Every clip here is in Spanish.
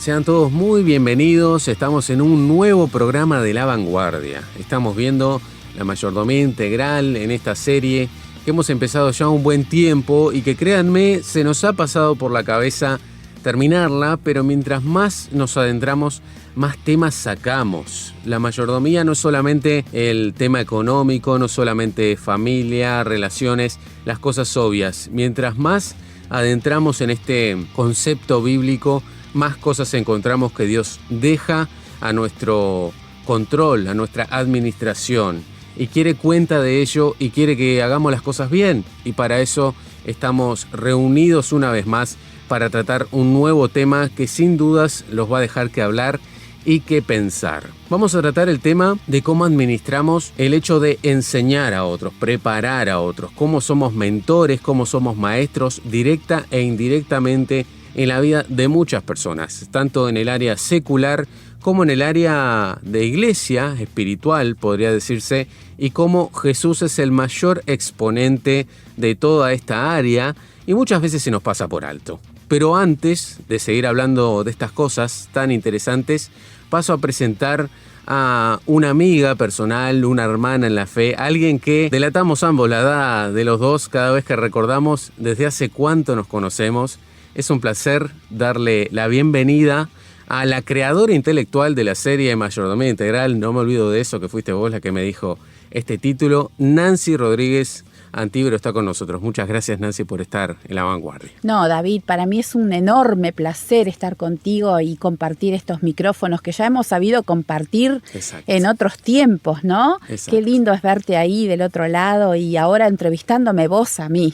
Sean todos muy bienvenidos. Estamos en un nuevo programa de La Vanguardia. Estamos viendo la mayordomía integral en esta serie que hemos empezado ya un buen tiempo y que, créanme, se nos ha pasado por la cabeza terminarla, pero mientras más nos adentramos, más temas sacamos. La mayordomía no es solamente el tema económico, no solamente familia, relaciones, las cosas obvias. Mientras más adentramos en este concepto bíblico, más cosas encontramos que Dios deja a nuestro control, a nuestra administración, y quiere cuenta de ello y quiere que hagamos las cosas bien. Y para eso estamos reunidos una vez más para tratar un nuevo tema que sin dudas los va a dejar que hablar y que pensar. Vamos a tratar el tema de cómo administramos el hecho de enseñar a otros, preparar a otros, cómo somos mentores, cómo somos maestros directa e indirectamente en la vida de muchas personas, tanto en el área secular como en el área de iglesia, espiritual podría decirse, y cómo Jesús es el mayor exponente de toda esta área y muchas veces se nos pasa por alto. Pero antes de seguir hablando de estas cosas tan interesantes, paso a presentar a una amiga personal, una hermana en la fe, alguien que delatamos ambos la edad de los dos cada vez que recordamos desde hace cuánto nos conocemos. Es un placer darle la bienvenida a la creadora intelectual de la serie Mayordomía Integral. No me olvido de eso, que fuiste vos la que me dijo este título. Nancy Rodríguez Antíbero está con nosotros. Muchas gracias, Nancy, por estar en La Vanguardia. No, David, para mí es un enorme placer estar contigo y compartir estos micrófonos que ya hemos sabido compartir. Exacto. En otros tiempos, ¿no? Exacto. Qué lindo es verte ahí del otro lado y ahora entrevistándome vos a mí.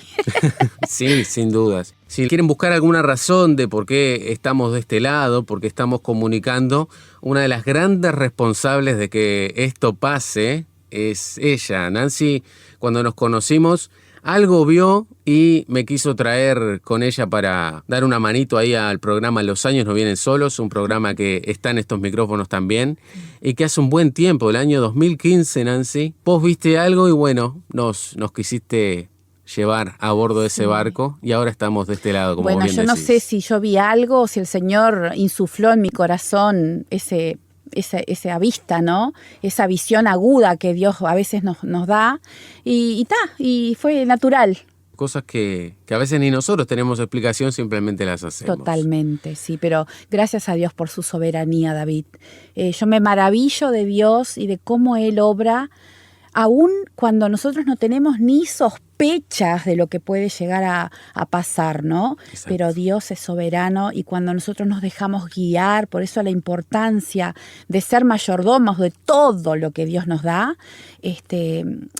Sí, sin dudas. Si quieren buscar alguna razón de por qué estamos de este lado, por qué estamos comunicando, una de las grandes responsables de que esto pase es ella. Nancy, cuando nos conocimos, algo vio y me quiso traer con ella para dar una manito ahí al programa Los Años No Vienen Solos, un programa que está en estos micrófonos también y que hace un buen tiempo, el año 2015, Nancy, vos viste algo y bueno, nos quisiste llevar a bordo de ese barco y ahora estamos de este lado, como bueno, bien yo no decís. sé si yo vi algo o si el Señor insufló en mi corazón esa vista, ¿no? Esa visión aguda que Dios a veces nos da y fue natural. Cosas que a veces ni nosotros tenemos explicación, simplemente las hacemos. Totalmente, sí, pero gracias a Dios por su soberanía, David. Yo me maravillo de Dios y de cómo Él obra, aun cuando nosotros no tenemos ni sospechas de lo que puede llegar a pasar, ¿no? Exacto. Pero Dios es soberano y cuando nosotros nos dejamos guiar, por eso la importancia de ser mayordomos de todo lo que Dios nos da,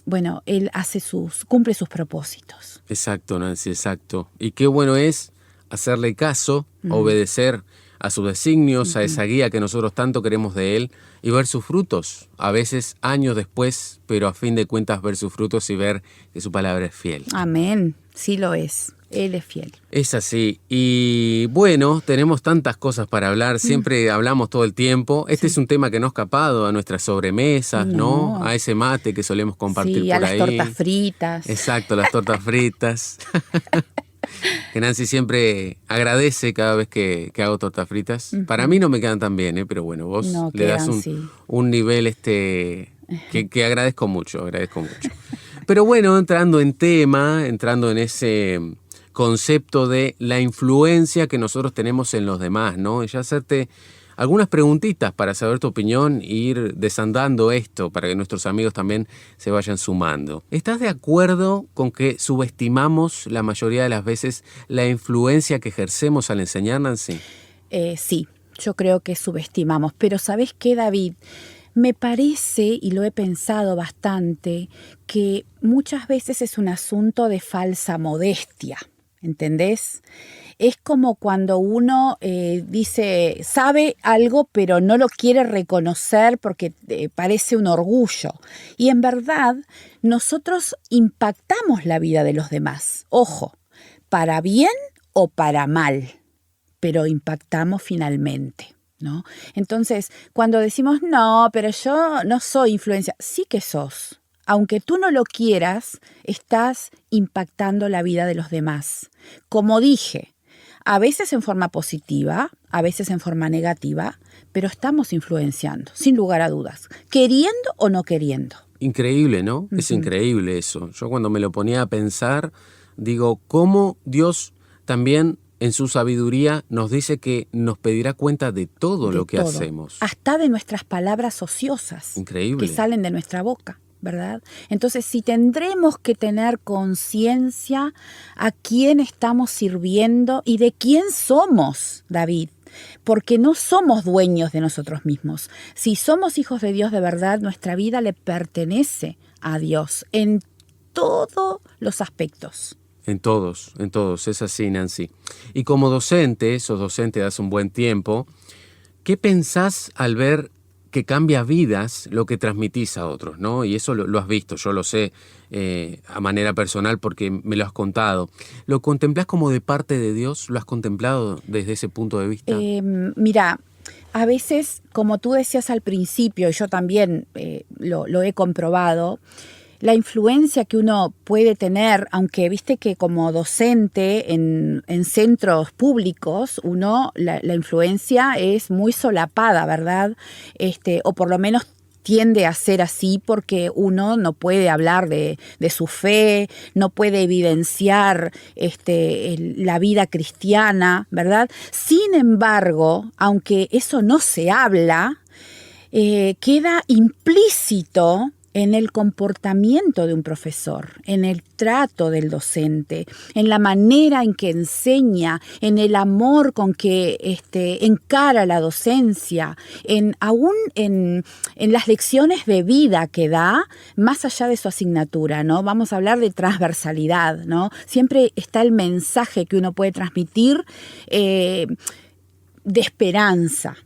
bueno, Él cumple sus propósitos. Exacto, Nancy, exacto. Y qué bueno es hacerle caso, obedecer a sus designios, a esa guía que nosotros tanto queremos de Él y ver sus frutos, a veces años después, pero a fin de cuentas ver sus frutos y ver que su palabra es fiel. Amén, sí lo es, Él es fiel. Es así, y bueno, tenemos tantas cosas para hablar, siempre hablamos todo el tiempo. Este es un tema que no ha escapado a nuestras sobremesas, ¿no? A ese mate que solemos compartir por ahí. Sí, a las tortas fritas. Exacto, las tortas fritas. Que Nancy siempre agradece cada vez que hago tortas fritas. Para mí no me quedan tan bien, pero bueno, vos le das un nivel que agradezco mucho. Pero bueno, entrando en tema, entrando en ese concepto de la influencia que nosotros tenemos en los demás, ¿no? Y ya hacerte algunas preguntitas para saber tu opinión e ir desandando esto para que nuestros amigos también se vayan sumando. ¿Estás de acuerdo con que subestimamos la mayoría de las veces la influencia que ejercemos al enseñar, Nancy? Sí, yo creo que subestimamos. Pero ¿sabés qué, David? Me parece, y lo he pensado bastante, que muchas veces es un asunto de falsa modestia. ¿Entendés? Es como cuando uno dice, sabe algo, pero no lo quiere reconocer porque parece un orgullo. Y en verdad, nosotros impactamos la vida de los demás. Ojo, para bien o para mal, pero impactamos finalmente, ¿no? Entonces, cuando decimos, no, pero yo no soy influencia, sí que sos. Aunque tú no lo quieras, estás impactando la vida de los demás. Como dije, A veces en forma positiva, a veces en forma negativa, pero estamos influenciando, sin lugar a dudas, queriendo o no queriendo. Increíble, ¿no? Es increíble eso. Yo cuando me lo ponía a pensar, digo, ¿cómo Dios también en su sabiduría nos dice que nos pedirá cuenta de todo De lo que todo, hacemos? hasta de nuestras palabras ociosas Increíble. que salen de nuestra boca, ¿verdad? Entonces, si tendremos que tener conciencia a quién estamos sirviendo y de quién somos, David, porque no somos dueños de nosotros mismos. Si somos hijos de Dios de verdad, nuestra vida le pertenece a Dios en todos los aspectos. En todos, es así, Nancy. Y como docente, sos docente de hace un buen tiempo, ¿qué pensás al ver que cambia vidas lo que transmitís a otros, ¿no? Y eso lo has visto, yo lo sé a manera personal porque me lo has contado. ¿Lo contemplás como de parte de Dios? ¿Lo has contemplado desde ese punto de vista? Mira, a veces, como tú decías al principio, y yo también lo he comprobado, la influencia que uno puede tener, aunque viste que como docente en centros públicos, la influencia es muy solapada, ¿verdad? O por lo menos tiende a ser así porque uno no puede hablar de su fe, no puede evidenciar la vida cristiana, ¿verdad? Sin embargo, aunque eso no se habla, queda implícito en el comportamiento de un profesor, en el trato del docente, en la manera en que enseña, en el amor con que encara la docencia, aún en las lecciones de vida que da, más allá de su asignatura, ¿no? Vamos a hablar de transversalidad, ¿no? Siempre está el mensaje que uno puede transmitir de esperanza,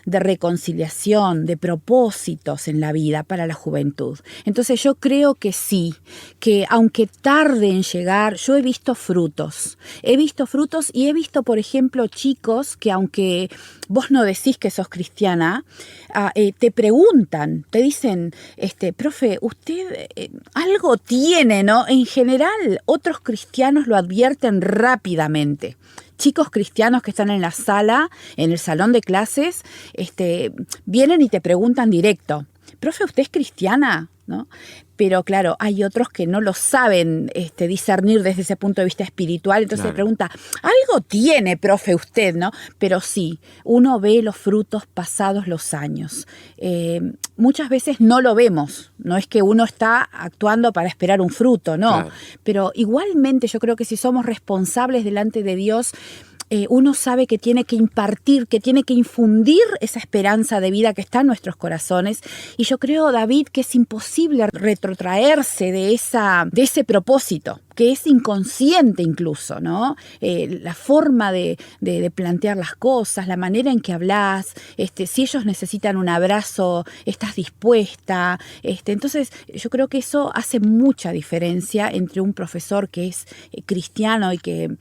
de reconciliación, de propósitos en la vida para la juventud. Entonces yo creo que sí, que aunque tarde en llegar, yo he visto frutos y he visto, por ejemplo, chicos que aunque vos no decís que sos cristiana, te preguntan, te dicen, profe, usted algo tiene, ¿no? En general, otros cristianos lo advierten rápidamente. Chicos cristianos que están en la sala, en el salón de clases, vienen y te preguntan directo, profe, ¿usted es cristiana? ¿No? Pero claro, hay otros que no lo saben discernir desde ese punto de vista espiritual, entonces Claro. se pregunta, algo tiene, profe, usted, ¿no? Pero sí, uno ve los frutos pasados los años. Muchas veces no lo vemos, no es que uno está actuando para esperar un fruto, no, Claro. pero igualmente yo creo que si somos responsables delante de Dios, uno sabe que tiene que impartir, que tiene que infundir esa esperanza de vida que está en nuestros corazones. Y yo creo, David, que es imposible retrotraerse de ese propósito, que es inconsciente incluso, ¿no? La forma de plantear las cosas, la manera en que hablas, si ellos necesitan un abrazo, estás dispuesta. Entonces, yo creo que eso hace mucha diferencia entre un profesor que es cristiano y que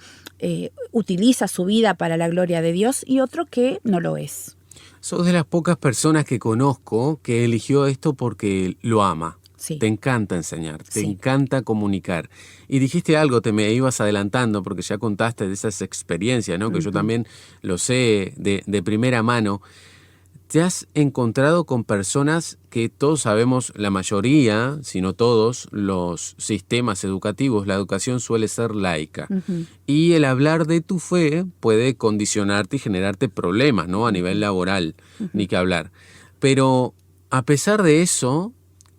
utiliza su vida para la gloria de Dios y otro que no lo es. Sos de las pocas personas que conozco que eligió esto porque lo ama. Sí. Te encanta enseñar, te Sí. encanta comunicar. Y dijiste algo, te me ibas adelantando porque ya contaste de esas experiencias, ¿no? Que yo también lo sé de primera mano. ¿Te has encontrado con personas que todos sabemos, la mayoría, si no todos, los sistemas educativos, la educación suele ser laica? Y el hablar de tu fe puede condicionarte y generarte problemas, ¿no? A nivel laboral, ni que hablar. Pero a pesar de eso,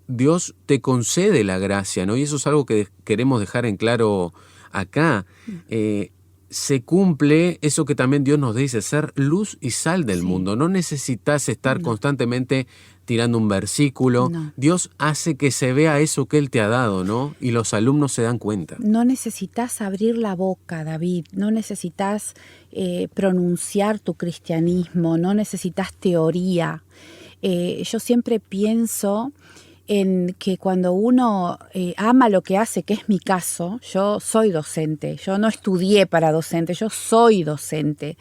Dios te concede la gracia, ¿no? Y eso es algo que queremos dejar en claro acá. Se cumple eso que también Dios nos dice, ser luz y sal del mundo. No necesitas estar constantemente tirando un versículo. No. Dios hace que se vea eso que Él te ha dado, ¿no? Y los alumnos se dan cuenta. No necesitas abrir la boca, David, no necesitas pronunciar tu cristianismo, no necesitas teoría. Yo siempre pienso en que cuando uno ama lo que hace, que es mi caso, yo soy docente, yo no estudié para docente, yo soy docente.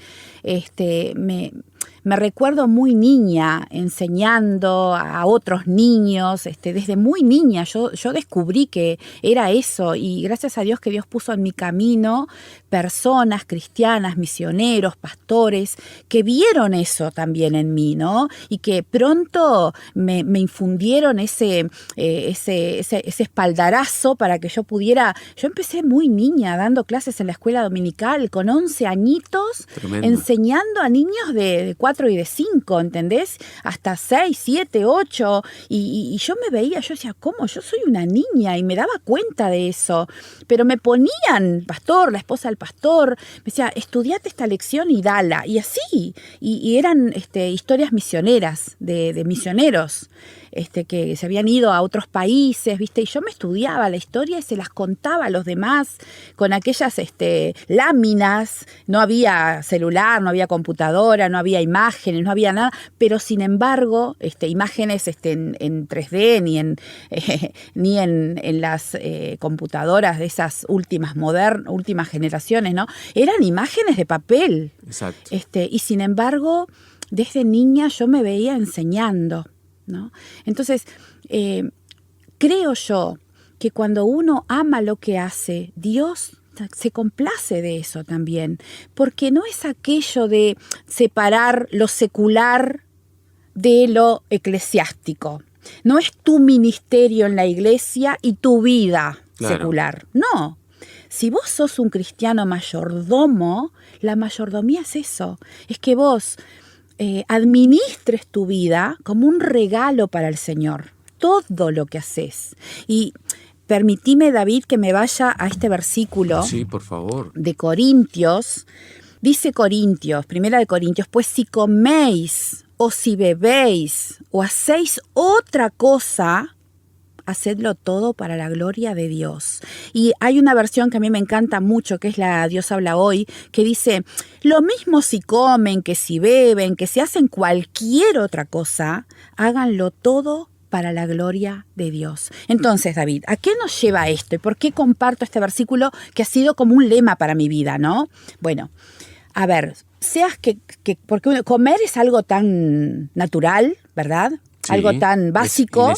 me recuerdo muy niña enseñando a otros niños, desde muy niña yo descubrí que era eso, y gracias a Dios que Dios puso en mi camino personas cristianas, misioneros, pastores, que vieron eso también en mí, ¿no? Y que pronto me infundieron ese espaldarazo para que yo pudiera. Yo empecé muy niña dando clases en la escuela dominical con 11 añitos. Tremendo. Enseñando a niños de 4 y de 5, ¿entendés? Hasta 6, 7, 8. Y yo me veía, yo decía, ¿cómo? Yo soy una niña, y me daba cuenta de eso. Pero me ponían, pastor, la esposa del pastor, me decía, estudiate esta lección y dala. Y así. Y eran historias misioneras, de misioneros. Que se habían ido a otros países, ¿viste? Y yo me estudiaba la historia y se las contaba a los demás con aquellas láminas. No había celular, no había computadora, no había imágenes, no había nada, pero sin embargo, imágenes en 3D ni en las computadoras de esas últimas generaciones, ¿no? Eran imágenes de papel. Exacto. Y sin embargo, desde niña yo me veía enseñando, ¿no? Entonces, creo yo que cuando uno ama lo que hace, Dios se complace de eso también, porque no es aquello de separar lo secular de lo eclesiástico. No es tu ministerio en la iglesia y tu vida secular. No. Si vos sos un cristiano mayordomo, la mayordomía es eso. Es que vos administres tu vida como un regalo para el Señor. Todo lo que haces. Y permitime, David, que me vaya a este versículo. Sí, por favor. De Corintios. Dice Corintios, 1 Corintios, pues si coméis o si bebéis o hacéis otra cosa, hacedlo todo para la gloria de Dios. Y hay una versión que a mí me encanta mucho, que es la Dios habla hoy, que dice, lo mismo si comen, que si beben, que si hacen cualquier otra cosa, háganlo todo para la gloria de Dios. Entonces, David, ¿a qué nos lleva esto? ¿Y por qué comparto este versículo que ha sido como un lema para mi vida, ¿no? Bueno, a ver, porque comer es algo tan natural, ¿verdad? Sí, algo tan básico.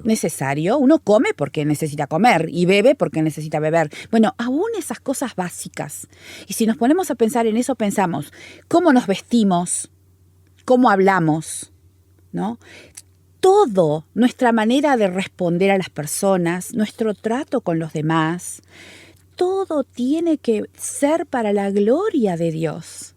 Necesario. Uno come porque necesita comer y bebe porque necesita beber. Bueno, aún esas cosas básicas. Y si nos ponemos a pensar en eso, pensamos, ¿cómo nos vestimos? ¿Cómo hablamos? ¿No? Todo, nuestra manera de responder a las personas, nuestro trato con los demás, todo tiene que ser para la gloria de Dios.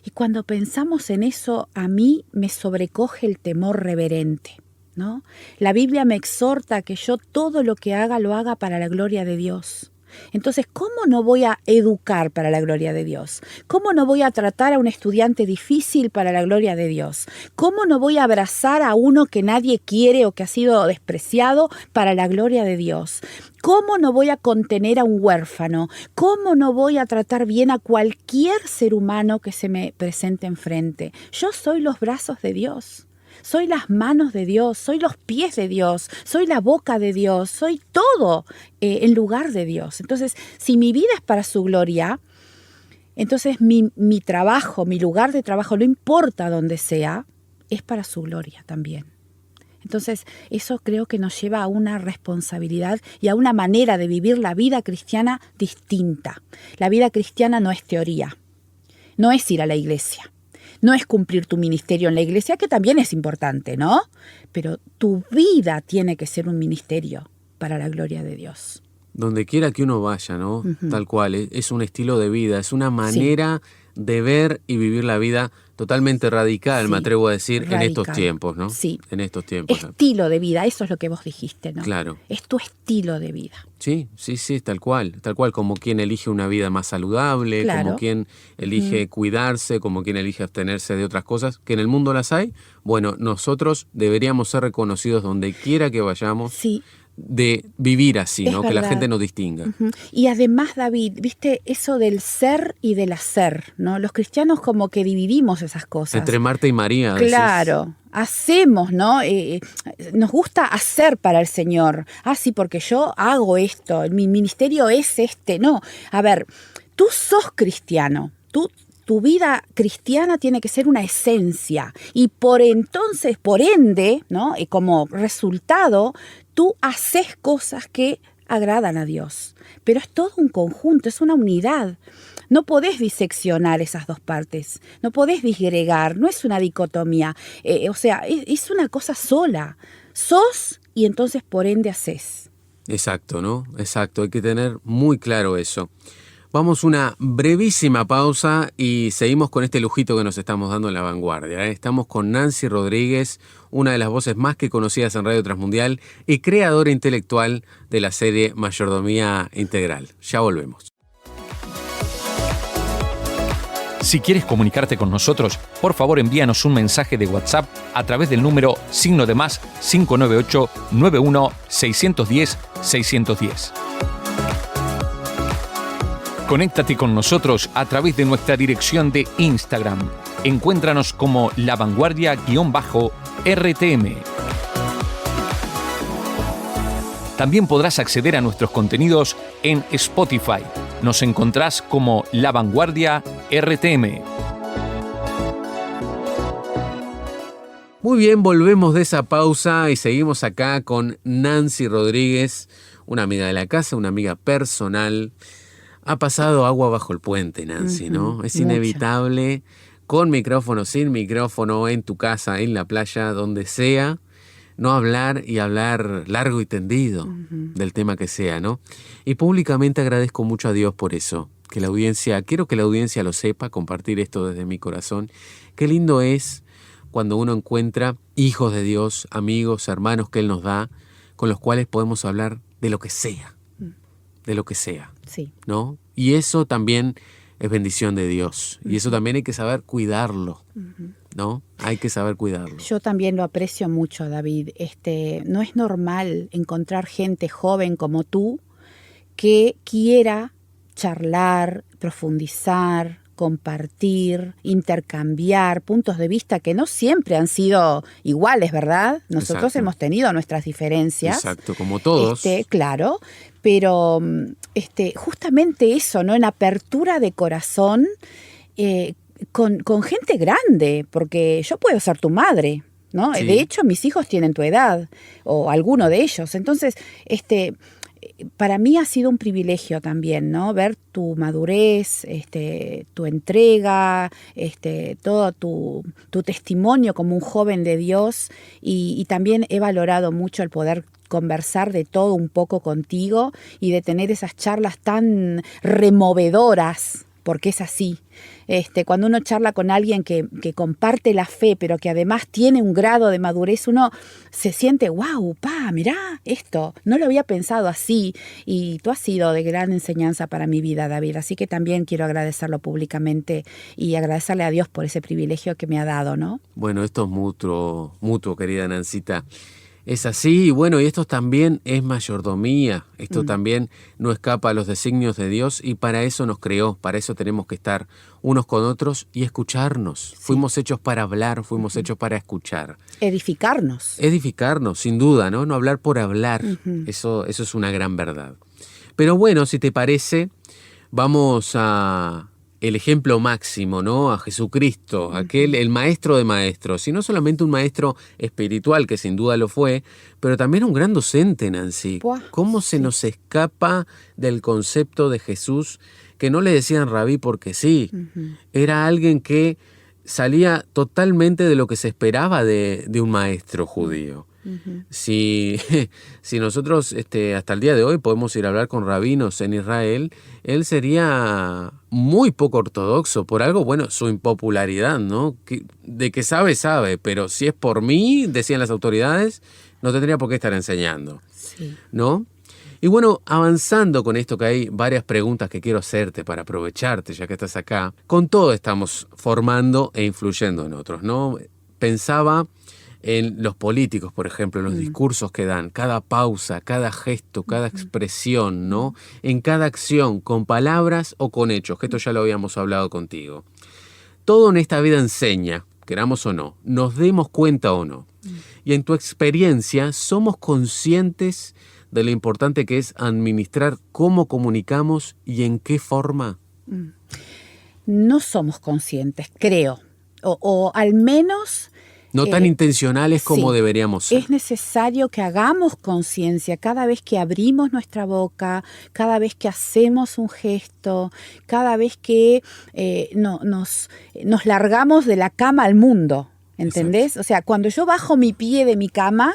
Y cuando pensamos en eso, a mí me sobrecoge el temor reverente, ¿no? La Biblia me exhorta a que yo todo lo que haga, lo haga para la gloria de Dios. Entonces, ¿cómo no voy a educar para la gloria de Dios? ¿Cómo no voy a tratar a un estudiante difícil para la gloria de Dios? ¿Cómo no voy a abrazar a uno que nadie quiere o que ha sido despreciado para la gloria de Dios? ¿Cómo no voy a contener a un huérfano? ¿Cómo no voy a tratar bien a cualquier ser humano que se me presente enfrente? Yo soy los brazos de Dios. Soy las manos de Dios, soy los pies de Dios, soy la boca de Dios, soy todo en lugar de Dios. Entonces, si mi vida es para su gloria, entonces mi trabajo, mi lugar de trabajo, no importa dónde sea, es para su gloria también. Entonces, eso creo que nos lleva a una responsabilidad y a una manera de vivir la vida cristiana distinta. La vida cristiana no es teoría, no es ir a la iglesia. No es cumplir tu ministerio en la iglesia, que también es importante, ¿no? Pero tu vida tiene que ser un ministerio para la gloria de Dios. Donde quiera que uno vaya, ¿no? Uh-huh. Tal cual, es un estilo de vida, es una manera de ver y vivir la vida totalmente radical, me atrevo a decir, radical. En estos tiempos, ¿no? Sí. En estos tiempos. Estilo de vida, eso es lo que vos dijiste, ¿no? Claro. Es tu estilo de vida. Sí, tal cual, como quien elige una vida más saludable, claro. Como quien elige cuidarse, como quien elige abstenerse de otras cosas, que en el mundo las hay. Bueno, nosotros deberíamos ser reconocidos donde quiera que vayamos. Sí. De vivir así, ¿no? Que la gente nos distinga. Uh-huh. Y además, David, viste eso del ser y del hacer, ¿no? Los cristianos como que dividimos esas cosas. Entre Marta y María. Claro, hacemos, ¿no? Nos gusta hacer para el Señor. Ah, sí, porque yo hago esto, mi ministerio es este. No, a ver, tú sos cristiano, tú tu vida cristiana tiene que ser una esencia y por ende, ¿no? Y como resultado, tú haces cosas que agradan a Dios. Pero es todo un conjunto, es una unidad. No podés diseccionar esas dos partes, no podés disgregar, no es una dicotomía. Es una cosa sola. Sos y entonces por ende haces. Exacto, ¿no? Exacto, hay que tener muy claro eso. Vamos a una brevísima pausa y seguimos con este lujito que nos estamos dando en La Vanguardia. Estamos con Nancy Rodríguez, una de las voces más que conocidas en Radio Transmundial y creadora intelectual de la serie Mayordomía Integral. Ya volvemos. Si quieres comunicarte con nosotros, por favor envíanos un mensaje de WhatsApp a través del número +598 91 610 610. Conéctate con nosotros a través de nuestra dirección de Instagram. Encuéntranos como lavanguardia_RTM. También podrás acceder a nuestros contenidos en Spotify. Nos encontrás como La Vanguardia RTM. Muy bien, volvemos de esa pausa y seguimos acá con Nancy Rodríguez, una amiga de la casa, una amiga personal. Ha pasado agua bajo el puente, Nancy, ¿no? Es inevitable, con micrófono, sin micrófono, en tu casa, en la playa, donde sea, no hablar y hablar largo y tendido del tema que sea, ¿no? Y públicamente agradezco mucho a Dios por eso, quiero que la audiencia lo sepa, compartir esto desde mi corazón. Qué lindo es cuando uno encuentra hijos de Dios, amigos, hermanos que Él nos da, con los cuales podemos hablar de lo que sea. De lo que sea, sí, ¿no? Y eso también es bendición de Dios. Y eso también hay que saber cuidarlo, ¿no? Hay que saber cuidarlo. Yo también lo aprecio mucho, David. No es normal encontrar gente joven como tú que quiera charlar, profundizar, compartir, intercambiar puntos de vista que no siempre han sido iguales, ¿verdad? Nosotros Exacto. Hemos tenido nuestras diferencias. Exacto, como todos. Claro, pero justamente eso, ¿no? En apertura de corazón, con gente grande, porque yo puedo ser tu madre, ¿no? Sí. De hecho, mis hijos tienen tu edad, o alguno de ellos. Entonces, para mí ha sido un privilegio también, ¿no? Ver tu madurez, tu entrega, todo tu testimonio como un joven de Dios y también he valorado mucho el poder conversar de todo un poco contigo y de tener esas charlas tan removedoras, porque es así. Cuando uno charla con alguien que comparte la fe, pero que además tiene un grado de madurez, uno se siente, wow, mirá esto, no lo había pensado así. Y tú has sido de gran enseñanza para mi vida, David. Así que también quiero agradecerlo públicamente y agradecerle a Dios por ese privilegio que me ha dado, ¿no? Bueno, esto es mutuo, querida Nancita. Es así, y bueno, y esto también es mayordomía, esto también no escapa a los designios de Dios y para eso nos creó, para eso tenemos que estar unos con otros y escucharnos. Sí. Fuimos hechos para hablar, fuimos hechos para escuchar. Edificarnos, sin duda, ¿no? No hablar por hablar, eso es una gran verdad. Pero bueno, si te parece, vamos a el ejemplo máximo, ¿no? A Jesucristo, el maestro de maestros, y no solamente un maestro espiritual, que sin duda lo fue, pero también un gran docente, Nancy. ¿Cómo se nos escapa del concepto de Jesús, que no le decían rabí porque sí? Era alguien que salía totalmente de lo que se esperaba de un maestro judío. Si nosotros hasta el día de hoy podemos ir a hablar con rabinos en Israel, él sería muy poco ortodoxo por algo, bueno, su impopularidad, ¿no? De que sabe, pero si es por mí, decían las autoridades, no tendría por qué estar enseñando, sí, ¿no? Y bueno, avanzando con esto, que hay varias preguntas que quiero hacerte para aprovecharte ya que estás acá, con todo estamos formando e influyendo en otros, ¿no? Pensaba en los políticos, por ejemplo, en los discursos que dan, cada pausa, cada gesto, cada expresión, ¿no? En cada acción, con palabras o con hechos, que esto ya lo habíamos hablado contigo. Todo en esta vida enseña, queramos o no, nos demos cuenta o no. Y en tu experiencia, ¿somos conscientes de lo importante que es administrar cómo comunicamos y en qué forma? no somos conscientes, creo. O al menos... No tan intencionales como sí, deberíamos ser. Es necesario que hagamos conciencia cada vez que abrimos nuestra boca, cada vez que hacemos un gesto, cada vez que nos largamos de la cama al mundo, ¿entendés? Exacto. O sea, cuando yo bajo mi pie de mi cama,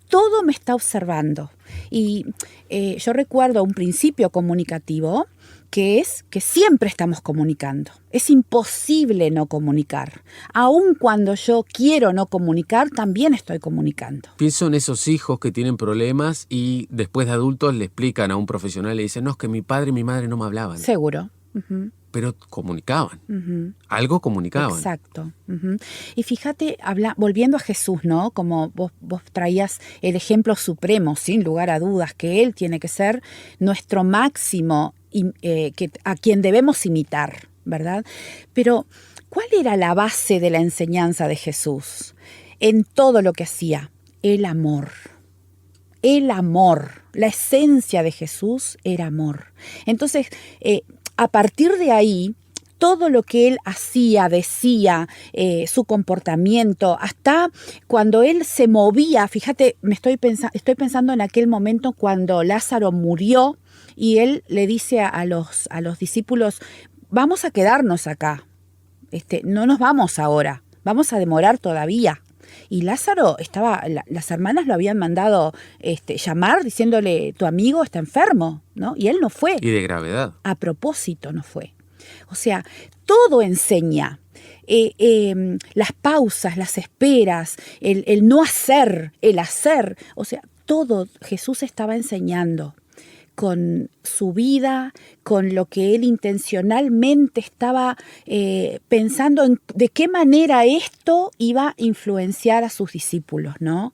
todo me está observando. Y yo recuerdo un principio comunicativo que es que siempre estamos comunicando. Es imposible no comunicar. Aun cuando yo quiero no comunicar, también estoy comunicando. Pienso en esos hijos que tienen problemas y después de adultos le explican a un profesional, le dicen, no, es que mi padre y mi madre no me hablaban. Seguro. Uh-huh. Pero comunicaban. Uh-huh. Algo comunicaban. Exacto. Uh-huh. Y fíjate, volviendo a Jesús, ¿no? Como vos traías el ejemplo supremo, sin lugar a dudas, que Él tiene que ser nuestro máximo a quien debemos imitar, ¿verdad? Pero, ¿cuál era la base de la enseñanza de Jesús? En todo lo que hacía, el amor. El amor. La esencia de Jesús era amor. Entonces, a partir de ahí, todo lo que Él hacía, decía, su comportamiento, hasta cuando Él se movía, fíjate, estoy pensando en aquel momento cuando Lázaro murió, y Él le dice a los discípulos, vamos a quedarnos acá, no nos vamos ahora, vamos a demorar todavía. Y Lázaro las hermanas lo habían mandado llamar diciéndole, tu amigo está enfermo, ¿no? Y él no fue. Y de gravedad. A propósito no fue. O sea, todo enseña. Las pausas, las esperas, el no hacer, el hacer. O sea, todo Jesús estaba enseñando con su vida, con lo que él intencionalmente estaba pensando en de qué manera esto iba a influenciar a sus discípulos, ¿no?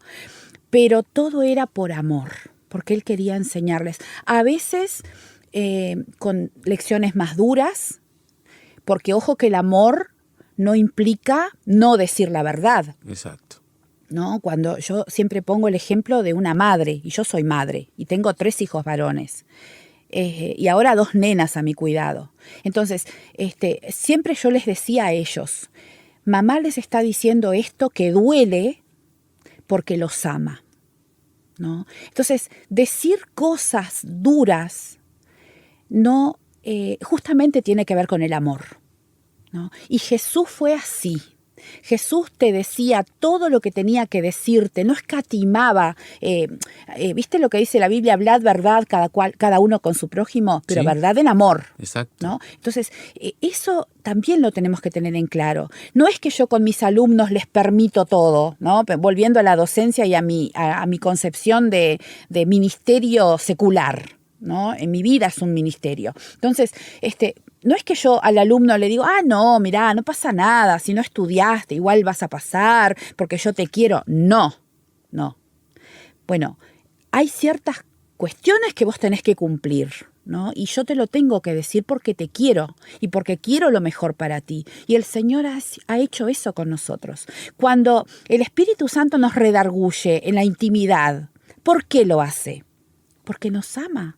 Pero todo era por amor, porque él quería enseñarles. A veces con lecciones más duras, porque ojo que el amor no implica no decir la verdad. Exacto. ¿No? Cuando yo siempre pongo el ejemplo de una madre, y yo soy madre, y tengo 3 hijos varones, y ahora 2 nenas a mi cuidado. Entonces, siempre yo les decía a ellos, mamá les está diciendo esto que duele porque los ama, ¿no? Entonces, decir cosas duras no, justamente tiene que ver con el amor, ¿no? Y Jesús fue así. Jesús te decía todo lo que tenía que decirte, no escatimaba. ¿Viste lo que dice la Biblia? Hablad verdad cada uno con su prójimo, pero sí, verdad en amor. Exacto. ¿No? Entonces, eso también lo tenemos que tener en claro. No es que yo con mis alumnos les permito todo, ¿no? Volviendo a la docencia y a mi concepción de ministerio secular, ¿no? En mi vida es un ministerio. Entonces, no es que yo al alumno le digo, no, mirá, no pasa nada, si no estudiaste, igual vas a pasar, porque yo te quiero. No. Bueno, hay ciertas cuestiones que vos tenés que cumplir, ¿no? Y yo te lo tengo que decir porque te quiero y porque quiero lo mejor para ti. Y el Señor ha hecho eso con nosotros. Cuando el Espíritu Santo nos redarguye en la intimidad, ¿por qué lo hace? Porque nos ama.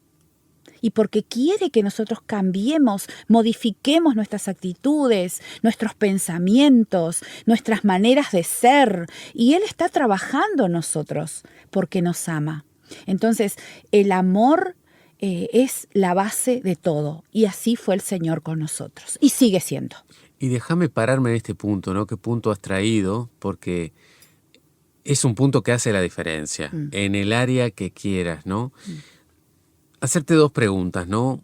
Y porque quiere que nosotros cambiemos, modifiquemos nuestras actitudes, nuestros pensamientos, nuestras maneras de ser. Y Él está trabajando en nosotros porque nos ama. Entonces, el amor es la base de todo. Y así fue el Señor con nosotros. Y sigue siendo. Y déjame pararme en este punto, ¿no? ¿Qué punto has traído? Porque es un punto que hace la diferencia en el área que quieras, ¿no? Hacerte 2 preguntas, ¿no?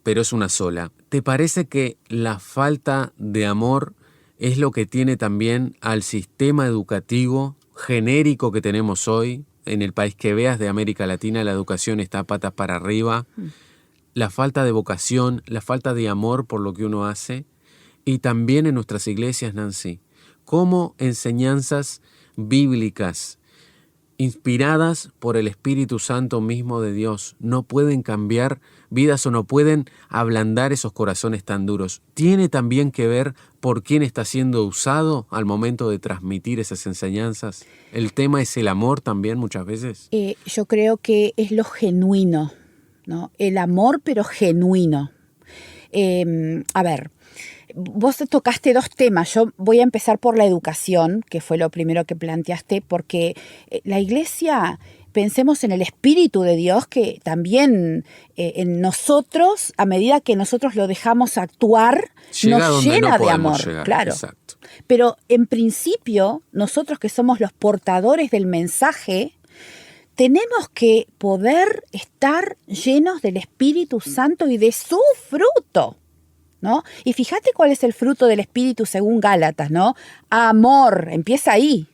Pero es una sola. ¿Te parece que la falta de amor es lo que tiene también al sistema educativo genérico que tenemos hoy? En el país que veas de América Latina, la educación está patas para arriba. La falta de vocación, la falta de amor por lo que uno hace. Y también en nuestras iglesias, Nancy, ¿cómo enseñanzas bíblicas inspiradas por el Espíritu Santo mismo de Dios no pueden cambiar vidas o no pueden ablandar esos corazones tan duros? ¿Tiene también que ver por quién está siendo usado al momento de transmitir esas enseñanzas? ¿El tema es el amor también muchas veces? Yo creo que es lo genuino, ¿no? El amor, pero genuino. A ver, vos tocaste dos temas. Yo voy a empezar por la educación, que fue lo primero que planteaste, porque la iglesia, pensemos en el Espíritu de Dios, que también en nosotros, a medida que nosotros lo dejamos actuar, nos llena de amor. Llegar. Claro. Exacto. Pero en principio, nosotros que somos los portadores del mensaje, tenemos que poder estar llenos del Espíritu Santo y de su fruto, ¿no? Y fíjate cuál es el fruto del Espíritu según Gálatas, ¿no? Amor, empieza ahí.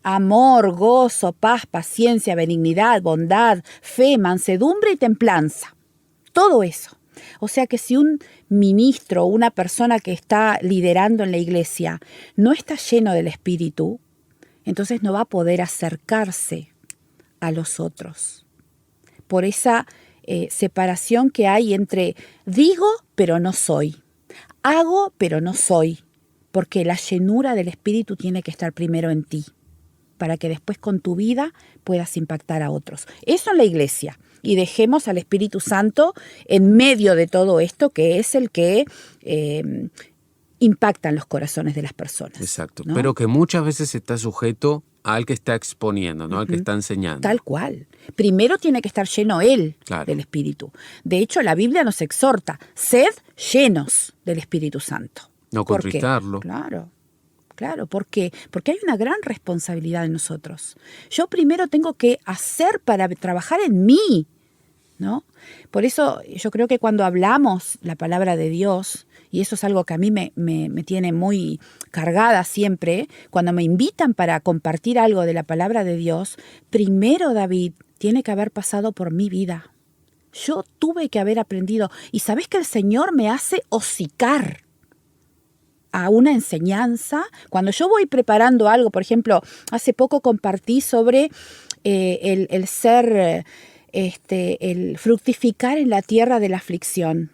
Amor, gozo, paz, paciencia, benignidad, bondad, fe, mansedumbre y templanza. Todo eso. O sea que si un ministro o una persona que está liderando en la iglesia no está lleno del Espíritu, entonces no va a poder acercarse a los otros. Por esa separación que hay entre digo pero no soy, hago pero no soy, porque la llenura del Espíritu tiene que estar primero en ti, para que después con tu vida puedas impactar a otros. Eso en la iglesia. Y dejemos al Espíritu Santo en medio de todo esto, que es el que impacta en los corazones de las personas. Exacto, ¿no? Pero que muchas veces está sujeto al que está exponiendo, ¿no? Al que está enseñando. Tal cual. Primero tiene que estar lleno él Claro. del Espíritu. De hecho, la Biblia nos exhorta, sed llenos del Espíritu Santo. No ¿Por qué? contritarlo. Claro, ¿por qué? Porque hay una gran responsabilidad en nosotros. Yo primero tengo que hacer para trabajar en mí, ¿no? Por eso yo creo que cuando hablamos la palabra de Dios, y eso es algo que a mí me tiene muy cargada siempre, cuando me invitan para compartir algo de la palabra de Dios, primero, David, tiene que haber pasado por mi vida. Yo tuve que haber aprendido. Y sabés que el Señor me hace hocicar a una enseñanza. Cuando yo voy preparando algo, por ejemplo, hace poco compartí sobre el ser, el fructificar en la tierra de la aflicción.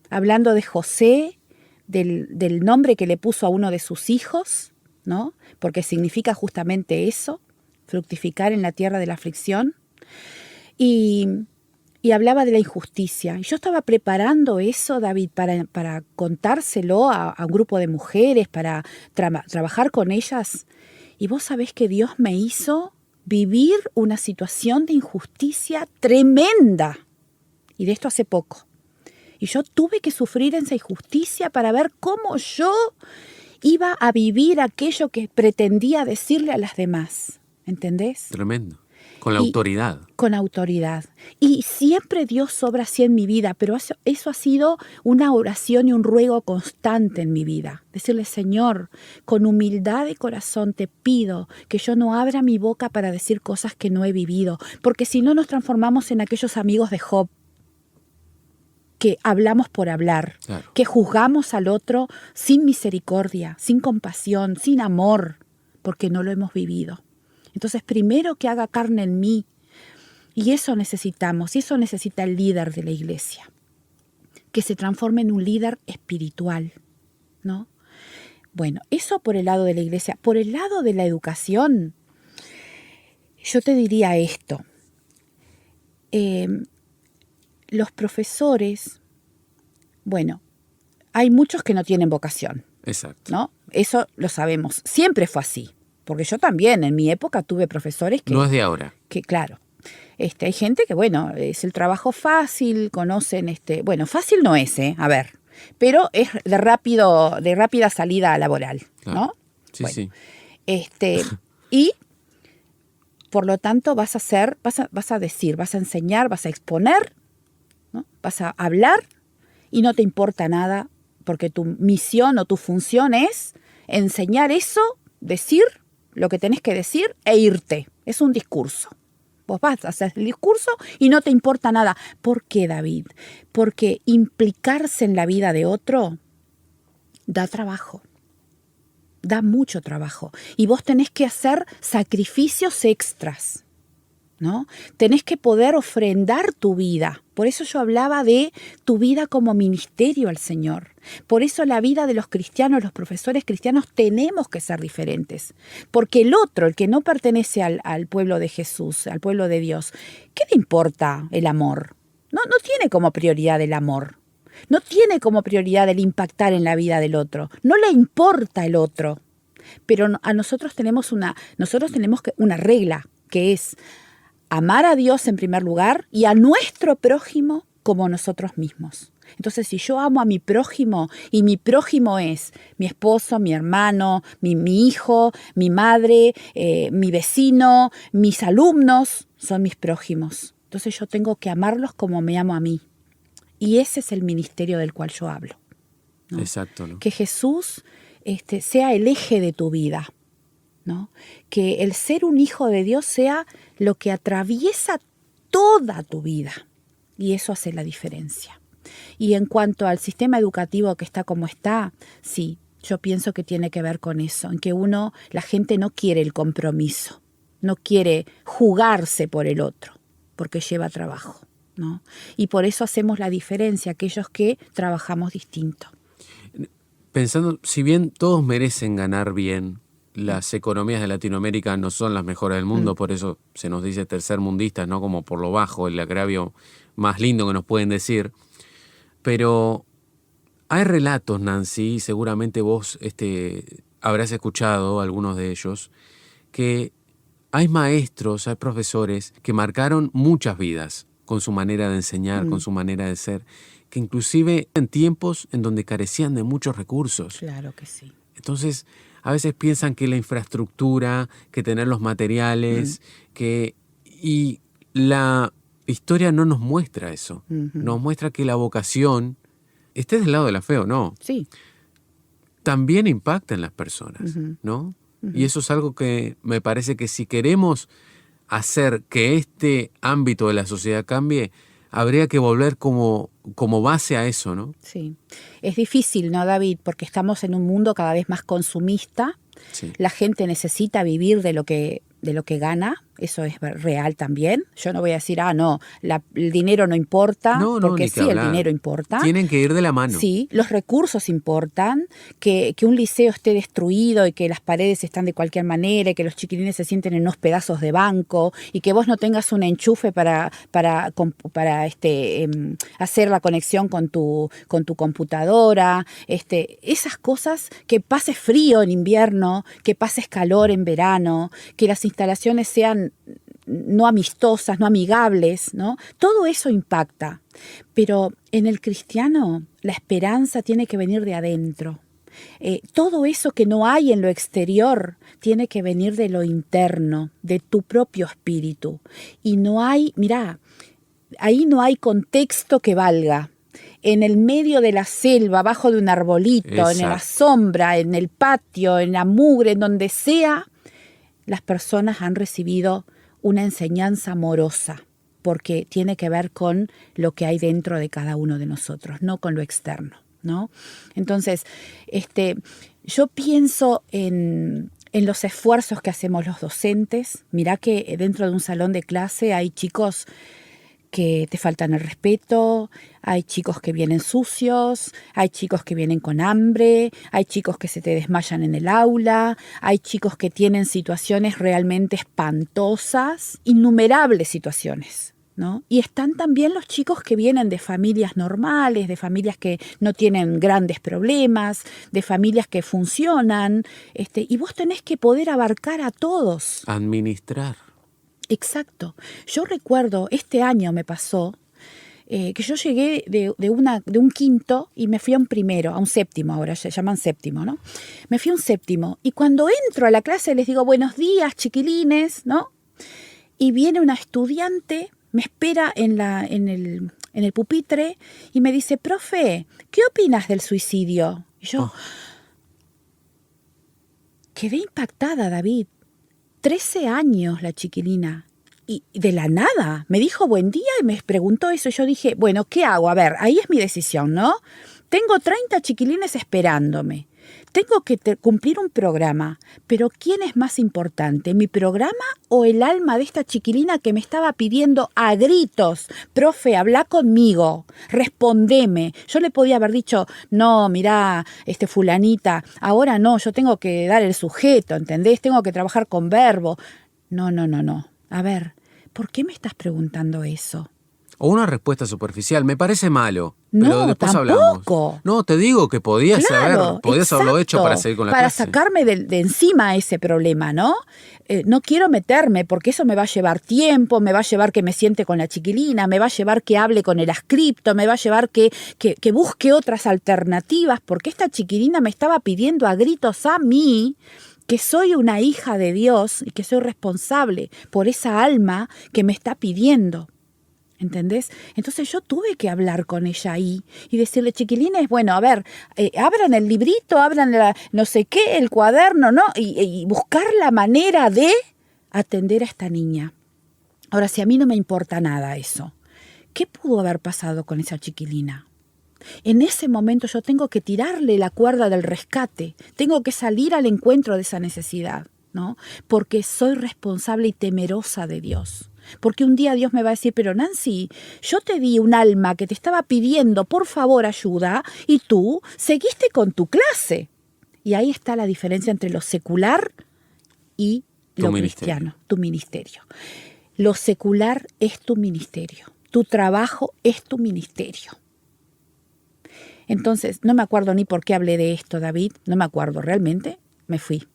Hablando de José, del nombre que le puso a uno de sus hijos, ¿no? Porque significa justamente eso, fructificar en la tierra de la aflicción. Y hablaba de la injusticia. Y yo estaba preparando eso, David, para contárselo a un grupo de mujeres, para trabajar con ellas. Y vos sabés que Dios me hizo vivir una situación de injusticia tremenda. Y de esto hace poco. Y yo tuve que sufrir esa injusticia para ver cómo yo iba a vivir aquello que pretendía decirle a las demás. ¿Entendés? Tremendo. Con la autoridad. Con autoridad. Y siempre Dios obra así en mi vida, pero eso ha sido una oración y un ruego constante en mi vida. Decirle, Señor, con humildad de corazón te pido que yo no abra mi boca para decir cosas que no he vivido, porque si no nos transformamos en aquellos amigos de Job, que hablamos por hablar, Claro. que juzgamos al otro sin misericordia, sin compasión, sin amor, porque no lo hemos vivido. Entonces, primero que haga carne en mí, y eso necesitamos, y eso necesita el líder de la iglesia, que se transforme en un líder espiritual, ¿no? Bueno, eso por el lado de la iglesia. Por el lado de la educación, yo te diría esto. Los profesores, bueno, hay muchos que no tienen vocación, Exacto. ¿no? Eso lo sabemos. Siempre fue así. Porque yo también, en mi época, tuve profesores que... No es de ahora. Que, claro. Hay gente que, bueno, es el trabajo fácil, conocen... Bueno, fácil no es, a ver. Pero es de rápida salida laboral, Claro. ¿no? Sí, Bueno, sí. y, por lo tanto, vas a decir, vas a enseñar, vas a exponer, ¿no? Vas a hablar y no te importa nada porque tu misión o tu función es enseñar eso, decir lo que tenés que decir e irte. Es un discurso. Vos vas a hacer el discurso y no te importa nada. ¿Por qué, David? Porque implicarse en la vida de otro da trabajo. Da mucho trabajo. Y vos tenés que hacer sacrificios extras, ¿no? Tenés que poder ofrendar tu vida. Por eso yo hablaba de tu vida como ministerio al Señor. Por eso la vida de los cristianos, los profesores cristianos, tenemos que ser diferentes. Porque el otro, el que no pertenece al pueblo de Jesús, al pueblo de Dios, ¿qué le importa el amor? No tiene como prioridad el amor. No tiene como prioridad el impactar en la vida del otro. No le importa el otro. Pero a nosotros tenemos una regla, que es amar a Dios en primer lugar y a nuestro prójimo como nosotros mismos. Entonces, si yo amo a mi prójimo, y mi prójimo es mi esposo, mi hermano, mi hijo, mi madre, mi vecino, mis alumnos, son mis prójimos. Entonces yo tengo que amarlos como me amo a mí. Y ese es el ministerio del cual yo hablo, ¿no? Exacto, ¿no? Que Jesús sea el eje de tu vida, ¿no? Que el ser un hijo de Dios sea lo que atraviesa toda tu vida. Y eso hace la diferencia. Y en cuanto al sistema educativo que está como está, sí, yo pienso que tiene que ver con eso, en que la gente no quiere el compromiso, no quiere jugarse por el otro, porque lleva trabajo, ¿no? Y por eso hacemos la diferencia, aquellos que trabajamos distinto. Pensando, si bien todos merecen ganar bien, las economías de Latinoamérica no son las mejores del mundo, por eso se nos dice tercermundistas, ¿no? Como por lo bajo, el agravio más lindo que nos pueden decir. Pero hay relatos, Nancy, seguramente vos habrás escuchado algunos de ellos, que hay maestros, hay profesores que marcaron muchas vidas con su manera de enseñar, con su manera de ser, que inclusive en tiempos en donde carecían de muchos recursos. Claro que sí. Entonces, a veces piensan que la infraestructura, que tener los materiales, y la historia no nos muestra eso. Nos muestra que la vocación, esté del lado de la fe o no, sí, también impacta en las personas, ¿no? Y eso es algo que me parece que si queremos hacer que este ámbito de la sociedad cambie, habría que volver como base a eso, ¿no? Sí. Es difícil, ¿no, David? Porque estamos en un mundo cada vez más consumista. Sí. La gente necesita vivir de lo que gana. Eso es real también. Yo no voy a decir, no, el dinero no importa, No, porque ni que sí, hablar. El dinero importa. Tienen que ir de la mano. Sí, los recursos importan, que un liceo esté destruido y que las paredes están de cualquier manera, y que los chiquilines se sienten en unos pedazos de banco, y que vos no tengas un enchufe para hacer la conexión con tu computadora, esas cosas, que pases frío en invierno, que pases calor en verano, que las instalaciones sean no amistosas, no amigables, ¿no? Todo eso impacta. Pero en el cristiano la esperanza tiene que venir de adentro. Todo eso que no hay en lo exterior tiene que venir de lo interno, de tu propio espíritu. Y ahí no hay contexto que valga. En el medio de la selva, abajo de un arbolito, Exacto. En la sombra, en el patio, en la mugre, en donde sea, las personas han recibido una enseñanza amorosa, porque tiene que ver con lo que hay dentro de cada uno de nosotros, no con lo externo, ¿no? Entonces, yo pienso en los esfuerzos que hacemos los docentes. Mirá que dentro de un salón de clase hay chicos que te faltan el respeto, hay chicos que vienen sucios, hay chicos que vienen con hambre, hay chicos que se te desmayan en el aula, hay chicos que tienen situaciones realmente espantosas, innumerables situaciones, ¿no? Y están también los chicos que vienen de familias normales, de familias que no tienen grandes problemas, de familias que funcionan, y vos tenés que poder abarcar a todos. Administrar. Exacto. Yo recuerdo, este año me pasó, que yo llegué de un quinto y me fui a un primero, a un séptimo, ahora se llaman séptimo, ¿no? Me fui a un séptimo y cuando entro a la clase les digo, buenos días, chiquilines, ¿no? Y viene una estudiante, me espera en el pupitre y me dice, profe, ¿qué opinas del suicidio? Y yo quedé impactada, David. 13 años la chiquilina, y de la nada me dijo buen día y me preguntó eso. Y yo dije, bueno, ¿qué hago? A ver, ahí es mi decisión, ¿no? Tengo 30 chiquilines esperándome. Tengo que cumplir un programa, pero ¿quién es más importante? ¿Mi programa o el alma de esta chiquilina que me estaba pidiendo a gritos? Profe, habla conmigo, respondeme. Yo le podía haber dicho, no, mirá, fulanita, ahora no, yo tengo que dar el sujeto, ¿entendés? Tengo que trabajar con verbo. No. A ver, ¿por qué me estás preguntando eso? O una respuesta superficial. Me parece malo, No, pero después tampoco. hablamos. No, te digo que podías haberlo hecho para seguir con la para clase. sacarme de encima ese problema, ¿no? No quiero meterme porque eso me va a llevar tiempo, me va a llevar que me siente con la chiquilina, me va a llevar que hable con el ascripto, me va a llevar que busque otras alternativas, porque esta chiquilina me estaba pidiendo a gritos a mí que soy una hija de Dios y que soy responsable por esa alma que me está pidiendo. ¿Entendés? Entonces yo tuve que hablar con ella ahí y decirle, chiquilines, bueno, a ver, abran el librito, abran no sé qué, el cuaderno, ¿no? Y buscar la manera de atender a esta niña. Ahora, si a mí no me importa nada eso, ¿qué pudo haber pasado con esa chiquilina? En ese momento yo tengo que tirarle la cuerda del rescate, tengo que salir al encuentro de esa necesidad, ¿no? Porque soy responsable y temerosa de Dios. Porque un día Dios me va a decir, pero Nancy, yo te di un alma que te estaba pidiendo, por favor, ayuda, y tú seguiste con tu clase. Y ahí está la diferencia entre lo secular y lo cristiano, tu ministerio. Lo secular es tu ministerio, tu trabajo es tu ministerio. Entonces, no me acuerdo ni por qué hablé de esto, David, no me acuerdo, realmente me fui.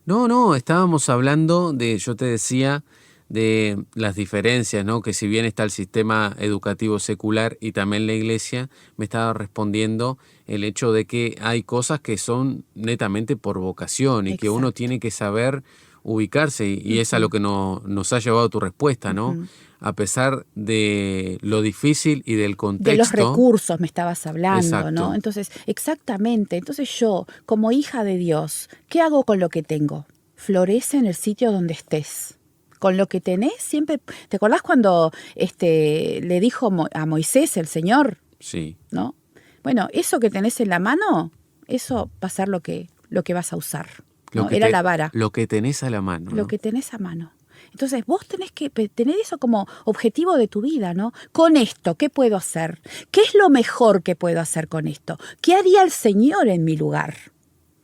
No, estábamos hablando yo te decía, de las diferencias, ¿no? Que si bien está el sistema educativo secular y también la iglesia, me estaba respondiendo el hecho de que hay cosas que son netamente por vocación y Exacto. que uno tiene que saber ubicarse y es a lo que nos ha llevado tu respuesta, ¿no? A pesar de lo difícil y del contexto. De los recursos me estabas hablando, Exacto. ¿no? Entonces, exactamente. Entonces yo, como hija de Dios, ¿qué hago con lo que tengo? Florece en el sitio donde estés. Con lo que tenés siempre... ¿Te acordás cuando le dijo a Moisés el Señor? Sí. ¿No? Bueno, eso que tenés en la mano, eso va a ser lo que vas a usar, ¿no? Era la vara. Lo que tenés a la mano. Lo ¿no? que tenés a mano. Entonces vos tenés que tener eso como objetivo de tu vida, ¿no? Con esto, ¿qué puedo hacer? ¿Qué es lo mejor que puedo hacer con esto? ¿Qué haría el Señor en mi lugar?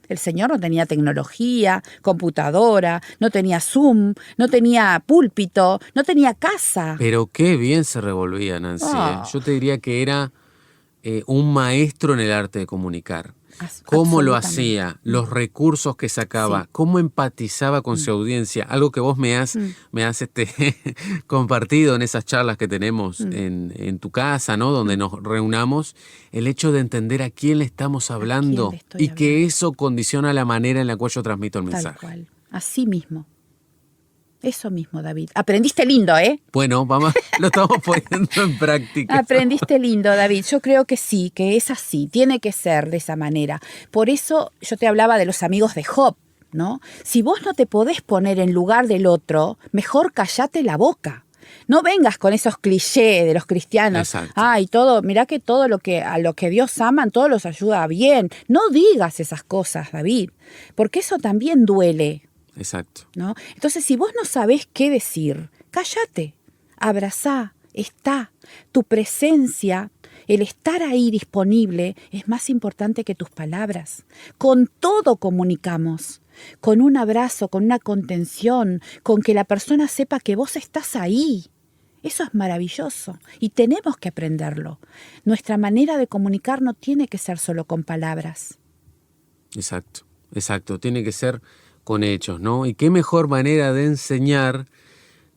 El Señor no tenía tecnología, computadora, no tenía Zoom, no tenía púlpito, no tenía casa. Pero qué bien se revolvía, Nancy. Yo te diría que era un maestro en el arte de comunicar. Cómo lo hacía, los recursos que sacaba, sí. Cómo empatizaba con su audiencia, algo que vos me has compartido en esas charlas que tenemos en tu casa, ¿no? Donde nos reunamos, el hecho de entender a quién le estamos hablando y que eso condiciona la manera en la cual yo transmito el mensaje. Tal cual, así mismo. Eso mismo, David. Aprendiste lindo, ¿eh? Bueno, vamos, lo estamos poniendo en práctica. Aprendiste lindo, David. Yo creo que sí, que es así. Tiene que ser de esa manera. Por eso yo te hablaba de los amigos de Job, ¿no? Si vos no te podés poner en lugar del otro, mejor callate la boca. No vengas con esos clichés de los cristianos. Exacto. Ay, todo, mirá que todo a lo que Dios aman, todo los ayuda bien. No digas esas cosas, David, porque eso también duele. Exacto. ¿No? Entonces, si vos no sabés qué decir, cállate, abrazá, está. Tu presencia, el estar ahí disponible, es más importante que tus palabras. Con todo comunicamos, con un abrazo, con una contención, con que la persona sepa que vos estás ahí. Eso es maravilloso y tenemos que aprenderlo. Nuestra manera de comunicar no tiene que ser solo con palabras. Exacto, exacto. Tiene que ser con hechos, ¿no? Y qué mejor manera de enseñar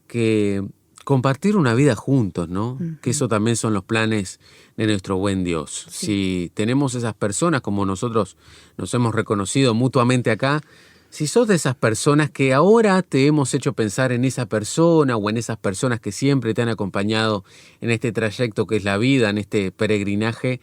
que compartir una vida juntos, ¿no? Que eso también son los planes de nuestro buen Dios. Sí. Si tenemos esas personas como nosotros nos hemos reconocido mutuamente acá, si sos de esas personas que ahora te hemos hecho pensar en esa persona o en esas personas que siempre te han acompañado en este trayecto que es la vida, en este peregrinaje,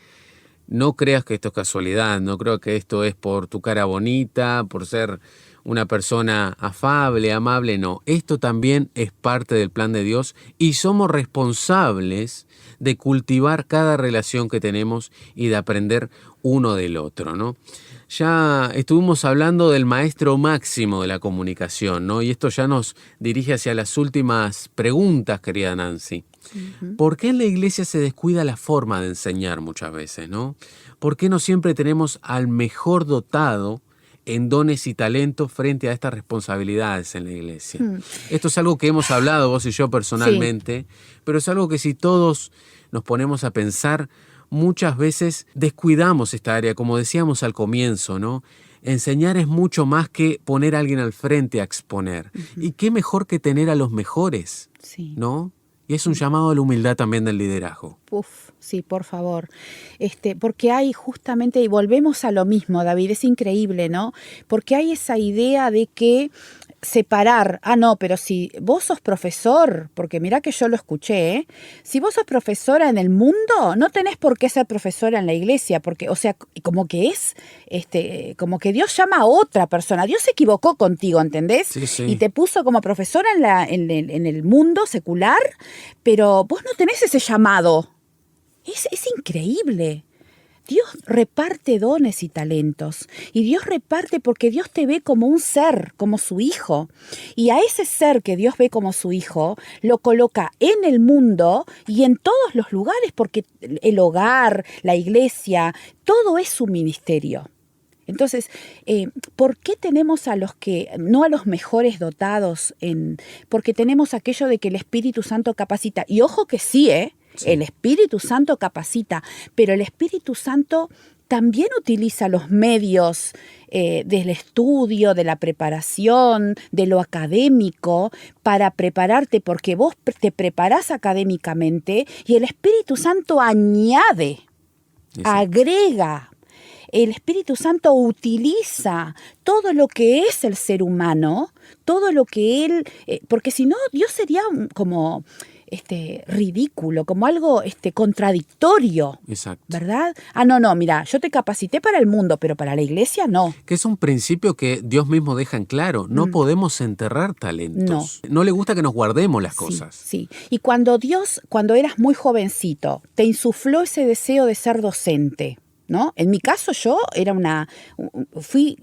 no creas que esto es casualidad, no creo que esto es por tu cara bonita, por ser una persona afable, amable, no. Esto también es parte del plan de Dios y somos responsables de cultivar cada relación que tenemos y de aprender uno del otro, ¿no? Ya estuvimos hablando del maestro máximo de la comunicación, ¿no? Y esto ya nos dirige hacia las últimas preguntas, querida Nancy. ¿Por qué en la iglesia se descuida la forma de enseñar muchas veces, ¿no? ¿Por qué no siempre tenemos al mejor dotado en dones y talentos frente a estas responsabilidades en la iglesia. Esto es algo que hemos hablado vos y yo personalmente, pero es algo que si todos nos ponemos a pensar, muchas veces descuidamos esta área, como decíamos al comienzo, ¿no? Enseñar es mucho más que poner a alguien al frente a exponer. Y qué mejor que tener a los mejores, ¿no? Y es un llamado a la humildad también del liderazgo. Sí, por favor. Porque hay justamente, y volvemos a lo mismo, David, es increíble, ¿no? Porque hay esa idea de que separar, no, pero si vos sos profesor, porque mirá que yo lo escuché, ¿eh? Si vos sos profesora en el mundo, no tenés por qué ser profesora en la iglesia, porque, o sea, como que como que Dios llama a otra persona, Dios se equivocó contigo, ¿entendés? Sí. Y te puso como profesora en el mundo secular, pero vos no tenés ese llamado. Es increíble. Dios reparte dones y talentos. Y Dios reparte porque Dios te ve como un ser, como su hijo. Y a ese ser que Dios ve como su hijo, lo coloca en el mundo y en todos los lugares, porque el hogar, la iglesia, todo es su ministerio. Entonces, ¿por qué tenemos no a los mejores dotados? Porque tenemos aquello de que el Espíritu Santo capacita. Y ojo que sí, el Espíritu Santo capacita, pero el Espíritu Santo también utiliza los medios del estudio, de la preparación, de lo académico, para prepararte, porque vos te preparás académicamente y el Espíritu Santo añade, agrega. El Espíritu Santo utiliza todo lo que es el ser humano, todo lo que él... porque si no, Dios sería como ridículo, como algo contradictorio. Exacto. ¿Verdad? No, mira, yo te capacité para el mundo, pero para la iglesia no. Que es un principio que Dios mismo deja en claro. No podemos enterrar talentos. No le gusta que nos guardemos las cosas. Sí. Y cuando eras muy jovencito, te insufló ese deseo de ser docente, ¿no? En mi caso yo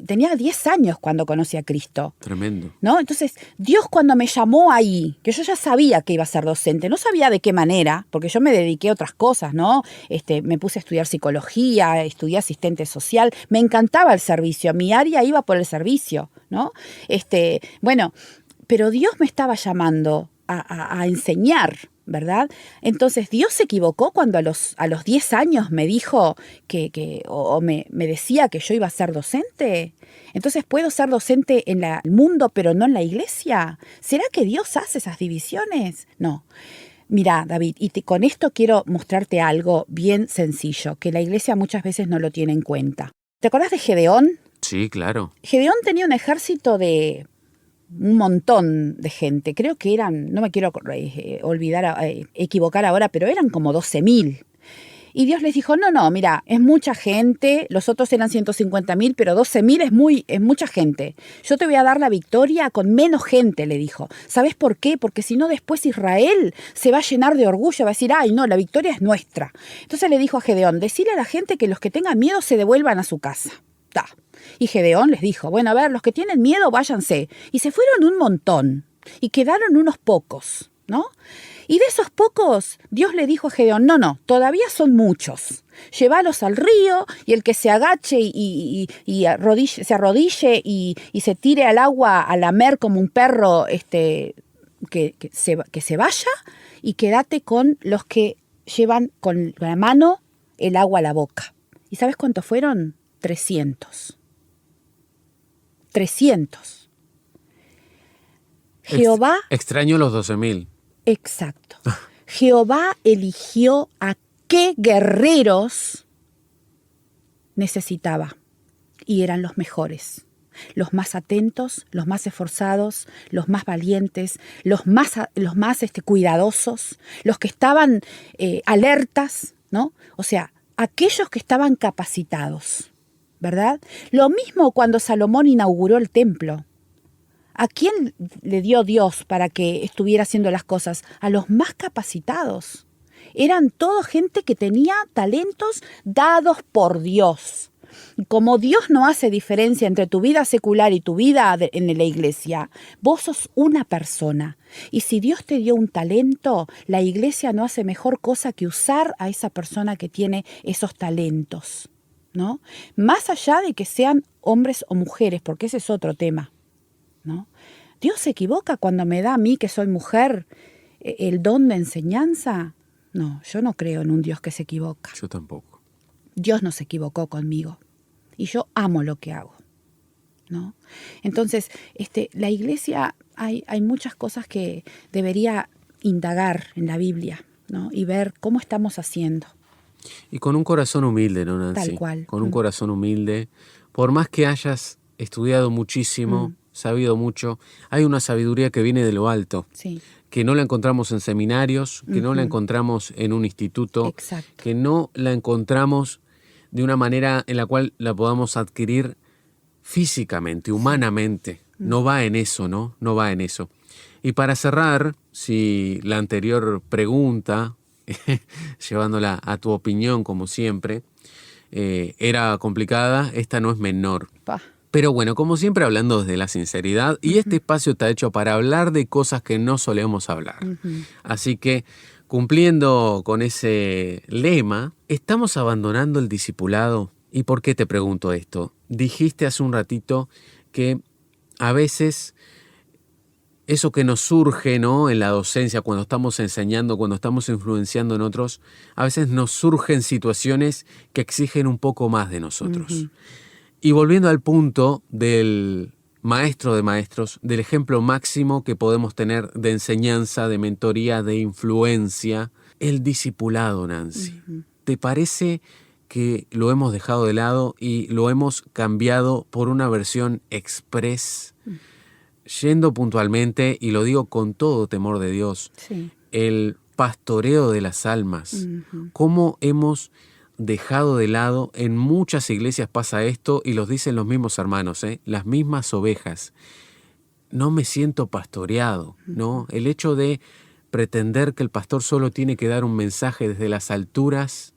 tenía 10 años cuando conocí a Cristo. Tremendo. ¿No? Entonces, Dios cuando me llamó ahí, que yo ya sabía que iba a ser docente, no sabía de qué manera, porque yo me dediqué a otras cosas, ¿no? Me puse a estudiar psicología, estudié asistente social, me encantaba el servicio, mi área iba por el servicio, ¿no? Bueno, pero Dios me estaba llamando a enseñar, ¿verdad? Entonces, ¿Dios se equivocó cuando a los 10 años me dijo o me decía que yo iba a ser docente? Entonces, ¿puedo ser docente en el mundo, pero no en la iglesia? ¿Será que Dios hace esas divisiones? No. Mirá, David, con esto quiero mostrarte algo bien sencillo, que la iglesia muchas veces no lo tiene en cuenta. ¿Te acordás de Gedeón? Sí, claro. Gedeón tenía un ejército de un montón de gente. Creo que eran, no me quiero equivocar ahora, pero eran como 12.000. Y Dios les dijo, no, mira, es mucha gente, los otros eran 150.000, pero 12.000 es mucha gente. Yo te voy a dar la victoria con menos gente, le dijo. ¿Sabes por qué? Porque si no después Israel se va a llenar de orgullo, va a decir, ay, no, la victoria es nuestra. Entonces le dijo a Gedeón, decile a la gente que los que tengan miedo se devuelvan a su casa. Y Gedeón les dijo, bueno, a ver, los que tienen miedo, váyanse. Y se fueron un montón, y quedaron unos pocos, ¿no? Y de esos pocos, Dios le dijo a Gedeón, no, todavía son muchos. Llévalos al río, y el que se agache y se arrodille y se tire al agua a lamer como un perro, que se vaya, y quédate con los que llevan con la mano el agua a la boca. ¿Y sabes cuántos fueron? 300. Jehová... Extraño los 12.000. Exacto. Jehová eligió a qué guerreros necesitaba. Y eran los mejores. Los más atentos, los más esforzados, los más valientes, los más cuidadosos, los que estaban alertas, ¿no? O sea, aquellos que estaban capacitados. ¿Verdad? Lo mismo cuando Salomón inauguró el templo. ¿A quién le dio Dios para que estuviera haciendo las cosas? A los más capacitados. Eran todo gente que tenía talentos dados por Dios. Y como Dios no hace diferencia entre tu vida secular y tu vida en la iglesia, vos sos una persona. Y si Dios te dio un talento, la iglesia no hace mejor cosa que usar a esa persona que tiene esos talentos, ¿no? Más allá de que sean hombres o mujeres, porque ese es otro tema, ¿no? ¿Dios se equivoca cuando me da a mí, que soy mujer, el don de enseñanza? No, yo no creo en un Dios que se equivoca. Yo tampoco. Dios no se equivocó conmigo y yo amo lo que hago, ¿no? Entonces, la iglesia, hay muchas cosas que debería indagar en la Biblia, ¿no? Y ver cómo estamos haciendo. Y con un corazón humilde, ¿no, Nancy? Tal cual. Con un corazón humilde. Por más que hayas estudiado muchísimo, sabido mucho, hay una sabiduría que viene de lo alto. Sí. Que no la encontramos en seminarios, que no la encontramos en un instituto, Exacto. que no la encontramos de una manera en la cual la podamos adquirir físicamente, humanamente. No va en eso, ¿no? No va en eso. Y para cerrar, si la anterior pregunta, llevándola a tu opinión como siempre, era complicada, esta no es menor. Pa. Pero bueno, como siempre hablando desde la sinceridad, y este espacio está hecho para hablar de cosas que no solemos hablar. Así que, cumpliendo con ese lema, ¿estamos abandonando el discipulado? ¿Y por qué te pregunto esto? Dijiste hace un ratito que a veces eso que nos surge, ¿no?, en la docencia, cuando estamos enseñando, cuando estamos influenciando en otros, a veces nos surgen situaciones que exigen un poco más de nosotros. Y volviendo al punto del maestro de maestros, del ejemplo máximo que podemos tener de enseñanza, de mentoría, de influencia, el discipulado, Nancy. ¿Te parece que lo hemos dejado de lado y lo hemos cambiado por una versión express? Yendo puntualmente, y lo digo con todo temor de Dios, Sí. el pastoreo de las almas. ¿Cómo hemos dejado de lado? En muchas iglesias pasa esto y los dicen los mismos hermanos, las mismas ovejas. No me siento pastoreado, ¿no? El hecho de pretender que el pastor solo tiene que dar un mensaje desde las alturas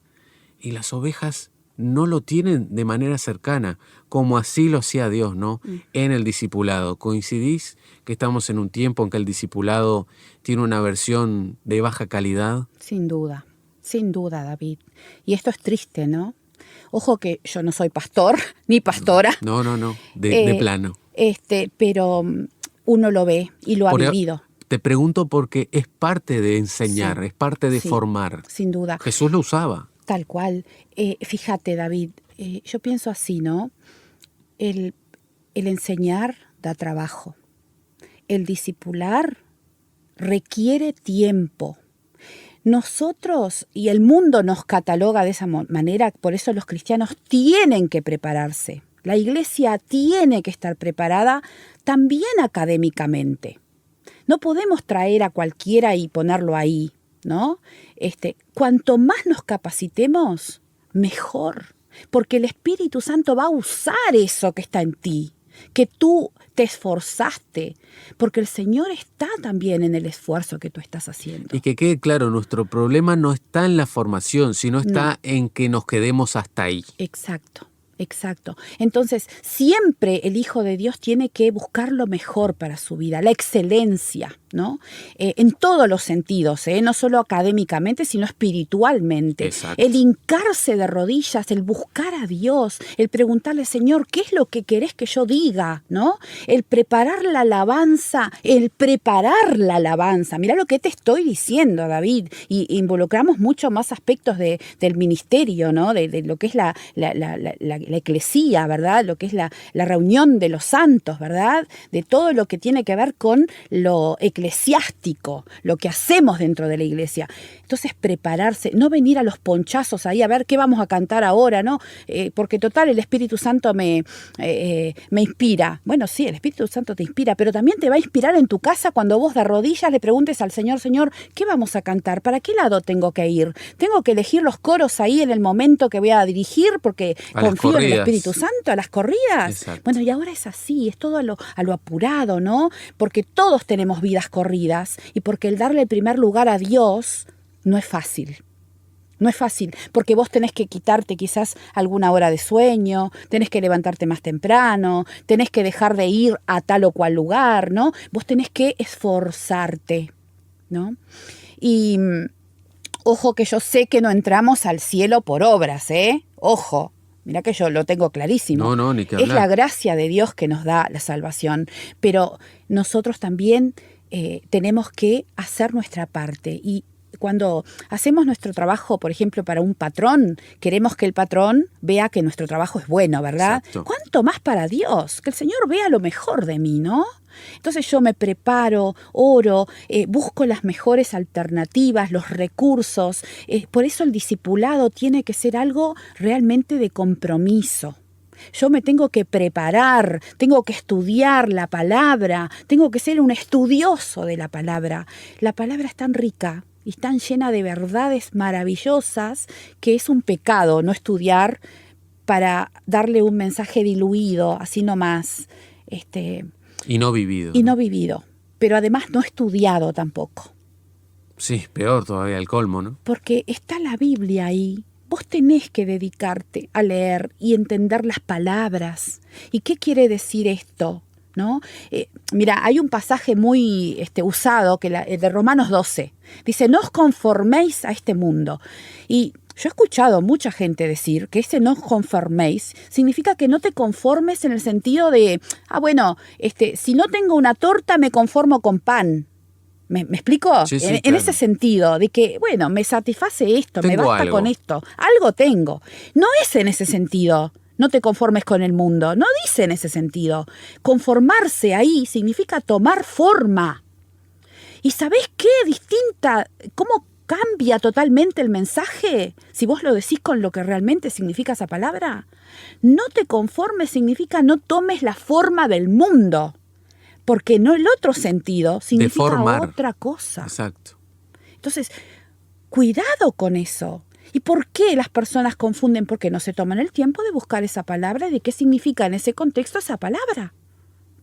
y las ovejas no lo tienen de manera cercana, como así lo hacía Dios, ¿no? En el discipulado. ¿Coincidís que estamos en un tiempo en que el discipulado tiene una versión de baja calidad? Sin duda, David. Y esto es triste, ¿no? Ojo que yo no soy pastor ni pastora. No, de plano. Pero uno lo ve y lo ha vivido. Te pregunto porque es parte de enseñar, Sí, es parte de sí, formar. Sin duda. Jesús lo usaba. Tal cual. Fíjate, David, yo pienso así, ¿no? El enseñar da trabajo. El discipular requiere tiempo. Nosotros, y el mundo nos cataloga de esa manera, por eso los cristianos tienen que prepararse. La iglesia tiene que estar preparada también académicamente. No podemos traer a cualquiera y ponerlo ahí, ¿no? Cuanto más nos capacitemos, mejor. Porque el Espíritu Santo va a usar eso que está en ti, que tú te esforzaste, porque el Señor está también en el esfuerzo que tú estás haciendo. Y que quede claro, nuestro problema no está en la formación, sino está en que nos quedemos hasta ahí. Exacto. Entonces, siempre el Hijo de Dios tiene que buscar lo mejor para su vida, la excelencia, ¿no? En todos los sentidos, no solo académicamente, sino espiritualmente. Exacto. El hincarse de rodillas, el buscar a Dios, el preguntarle, Señor, ¿qué es lo que querés que yo diga? ¿No? El preparar la alabanza. Mirá lo que te estoy diciendo, David. Y involucramos mucho más aspectos del ministerio, ¿no? De lo que es la eclesía, ¿verdad? Lo que es la reunión de los santos, ¿verdad? De todo lo que tiene que ver con lo eclesiástico, lo que hacemos dentro de la iglesia. Entonces, prepararse, no venir a los ponchazos ahí a ver qué vamos a cantar ahora, ¿no? Porque total, el Espíritu Santo me inspira. Bueno, sí, el Espíritu Santo te inspira, pero también te va a inspirar en tu casa cuando vos de rodillas le preguntes al Señor, Señor, ¿qué vamos a cantar? ¿Para qué lado tengo que ir? ¿Tengo que elegir los coros ahí en el momento que voy a dirigir porque confío en el Espíritu Santo, a las corridas? Exacto. Bueno, y ahora es así, es todo a lo apurado, ¿no? Porque todos tenemos vidas corridas y porque el darle el primer lugar a Dios no es fácil. No es fácil, porque vos tenés que quitarte quizás alguna hora de sueño, tenés que levantarte más temprano, tenés que dejar de ir a tal o cual lugar, ¿no? Vos tenés que esforzarte, ¿no? Y ojo que yo sé que no entramos al cielo por obras, Ojo, Mirá que yo lo tengo clarísimo. No, ni que Es hablar. la gracia de Dios que nos da la salvación, pero nosotros también tenemos que hacer nuestra parte. Y cuando hacemos nuestro trabajo, por ejemplo, para un patrón, queremos que el patrón vea que nuestro trabajo es bueno, ¿verdad? Exacto. ¿Cuánto más para Dios? Que el Señor vea lo mejor de mí, ¿no? Entonces yo me preparo, oro, busco las mejores alternativas, los recursos. Por eso el discipulado tiene que ser algo realmente de compromiso. Yo me tengo que preparar, tengo que estudiar la palabra, tengo que ser un estudioso de la palabra. La palabra es tan rica y tan llena de verdades maravillosas que es un pecado no estudiar para darle un mensaje diluido, así nomás, Y no vivido. y no vivido, pero además no estudiado tampoco. Sí, peor todavía, el colmo, ¿no? Porque está la Biblia ahí. Vos tenés que dedicarte a leer y entender las palabras. ¿Y qué quiere decir esto? ¿No? Mira, hay un pasaje muy usado, de Romanos 12. Dice, no os conforméis a este mundo. Y yo he escuchado mucha gente decir que ese no os conforméis significa que no te conformes en el sentido de, si no tengo una torta me conformo con pan. ¿Me explico? Sí, En claro. ese sentido, de que, bueno, me satisface esto, me Tengo basta algo. con esto. Algo tengo. No es en ese sentido. No te conformes con el mundo. No dice en ese sentido. Conformarse ahí significa tomar forma. ¿Y sabés qué? ¿Cómo cambia totalmente el mensaje si vos lo decís con lo que realmente significa esa palabra? No te conformes significa no tomes la forma del mundo. Porque no el otro sentido significa Deformar. otra cosa. Exacto. Entonces, cuidado con eso. ¿Y por qué las personas confunden? Porque no se toman el tiempo de buscar esa palabra y de qué significa en ese contexto esa palabra.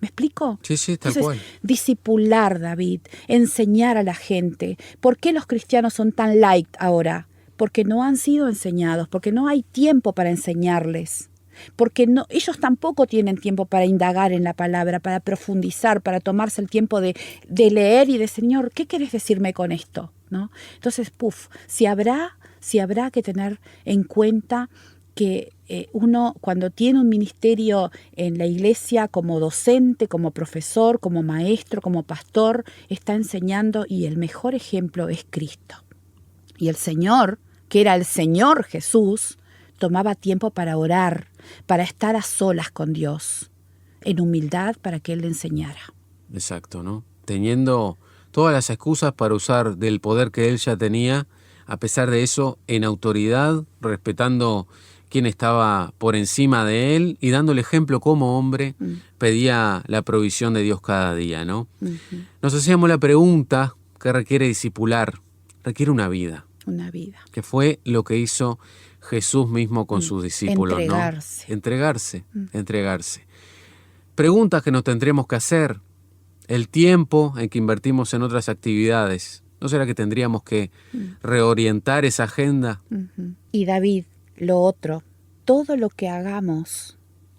¿Me explico? Sí, tal Entonces, cual. discipular, David, enseñar a la gente. ¿Por qué los cristianos son tan light ahora? Porque no han sido enseñados, porque no hay tiempo para enseñarles. Porque ellos tampoco tienen tiempo para indagar en la palabra, para profundizar, para tomarse el tiempo de leer y de, Señor, ¿qué querés decirme con esto? ¿No? Entonces, si habrá que tener en cuenta que uno cuando tiene un ministerio en la iglesia como docente, como profesor, como maestro, como pastor, está enseñando y el mejor ejemplo es Cristo. Y el Señor, que era el Señor Jesús, tomaba tiempo para orar, para estar a solas con Dios, en humildad para que Él le enseñara. Exacto, ¿no? Teniendo todas las excusas para usar del poder que él ya tenía, a pesar de eso, en autoridad, respetando quién estaba por encima de él y dando el ejemplo como hombre, pedía la provisión de Dios cada día, ¿no? Uh-huh. Nos hacíamos la pregunta que requiere discipular, requiere una vida. Una vida. Que fue lo que hizo Jesús mismo con sus discípulos, Entregarse. ¿no? Entregarse. Preguntas que nos tendremos que hacer. El tiempo en que invertimos en otras actividades. ¿No será que tendríamos que reorientar esa agenda? Uh-huh. Y David, lo otro, todo lo que hagamos,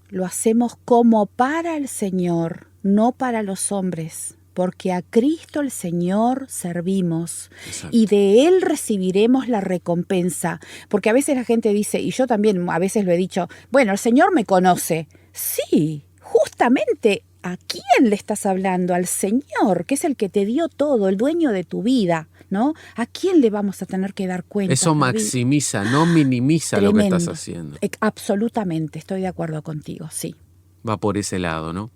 lo hacemos como para el Señor, no para los hombres. Porque a Cristo el Señor servimos. Exacto. Y de Él recibiremos la recompensa. Porque a veces la gente dice, y yo también a veces lo he dicho, bueno, el Señor me conoce. Sí, justamente, ¿a quién le estás hablando? Al Señor, que es el que te dio todo, el dueño de tu vida, ¿no? ¿A quién le vamos a tener que dar cuenta? Eso maximiza, no minimiza lo que estás haciendo. Absolutamente, estoy de acuerdo contigo, sí. Va por ese lado, ¿no?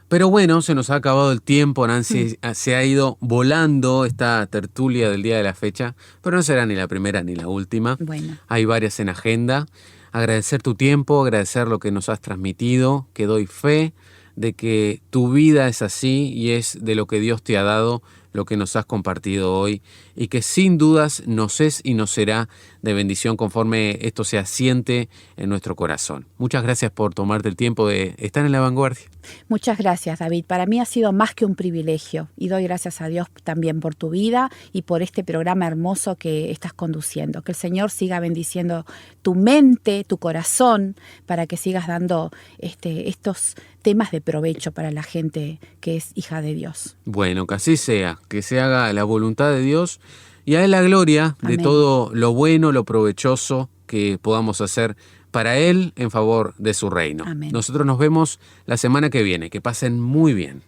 Pero bueno, se nos ha acabado el tiempo, Nancy, se ha ido volando esta tertulia del día de la fecha, pero no será ni la primera ni la última. Bueno. Hay varias en agenda. Agradecer tu tiempo, agradecer lo que nos has transmitido, que doy fe de que tu vida es así y es de lo que Dios te ha dado, lo que nos has compartido hoy, y que sin dudas nos es y nos será de bendición conforme esto se asiente en nuestro corazón. Muchas gracias por tomarte el tiempo de estar en la vanguardia. Muchas gracias, David. Para mí ha sido más que un privilegio y doy gracias a Dios también por tu vida y por este programa hermoso que estás conduciendo. Que el Señor siga bendiciendo tu mente, tu corazón, para que sigas dando estos temas de provecho para la gente que es hija de Dios. Bueno, que así sea, que se haga la voluntad de Dios y a Él la gloria. Amén. De todo lo bueno, lo provechoso que podamos hacer para Él en favor de su reino. Amén. Nosotros nos vemos la semana que viene. Que pasen muy bien.